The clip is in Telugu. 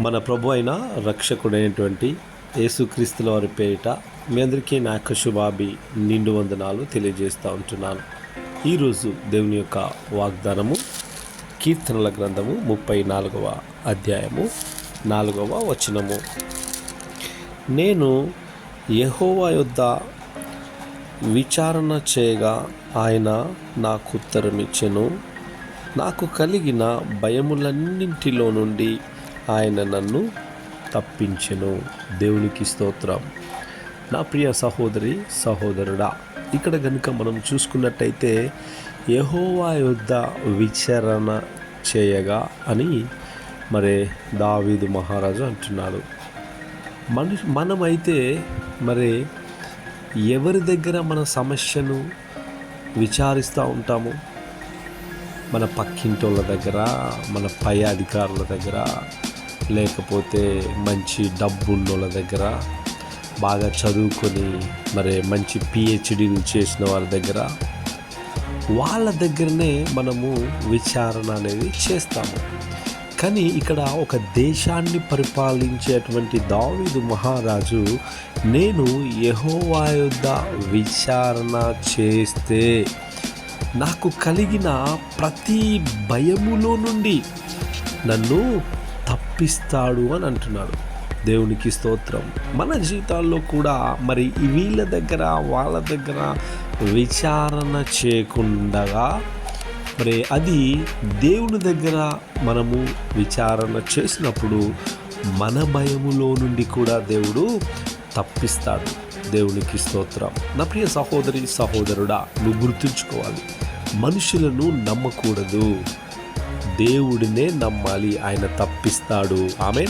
మన ప్రభు అయిన రక్షకుడైనటువంటి యేసుక్రీస్తుల వారి పేరిట మీ అందరికీ నా యొక్క శుభాభి నిండు వందనాలు తెలియజేస్తూ ఉంటున్నాను. ఈరోజు దేవుని యొక్క వాగ్దానము కీర్తనల గ్రంథము 34వ అధ్యాయము 4వ వచనము. నేను యెహోవా యొద్ద విచారణ చేయగా ఆయన నాకు ఉత్తరమిచ్చెను. నాకు కలిగిన భయములన్నింటిలో నుండి ఆయన నన్ను తప్పించెను. దేవునికి స్తోత్రం. నా ప్రియ సహోదరి సహోదరుడా, ఇక్కడ కనుక మనం చూసుకున్నట్టయితే యెహోవా యొద్ద విచారణ చేయగా అని మరి దావీదు మహారాజు అంటున్నాడు. మనమైతే మరి ఎవరి దగ్గర మన సమస్యను విచారిస్తూ ఉంటాము? మన పక్కింటోళ్ళ దగ్గర, మన పై అధికారుల దగ్గర, లేకపోతే మంచి డబ్బున్నోళ్ళ దగ్గర, బాగా చదువుకొని మరి మంచి పిహెచ్డీలు చేసిన వాళ్ళ దగ్గర, వాళ్ళ దగ్గరనే మనము విచారణ అనేది చేస్తాము. కానీ ఇక్కడ ఒక దేశాన్ని పరిపాలించేటువంటి దావీదు మహారాజు, నేను యెహోవా యొద్ద విచారణ చేస్తే నాకు కలిగిన ప్రతి భయములో నుండి నన్ను తప్పిస్తాడు అని అంటున్నాడు. దేవునికి స్తోత్రం. మన జీవితాల్లో కూడా మరి వీళ్ళ దగ్గర వాళ్ళ దగ్గర విచారణ చేయకుండా మరి అది దేవుని దగ్గర మనము విచారణ చేసినప్పుడు మన భయములో నుండి కూడా దేవుడు తప్పిస్తాడు. దేవునికి స్తోత్రం. నా ప్రియ సహోదరి సహోదరుడా, నువ్వు గుర్తుంచుకోవాలి, మనుషులను నమ్మకూడదు, దేవుడినే నమ్మాలి. ఆయన తప్పిస్తాడు. ఆమేన్.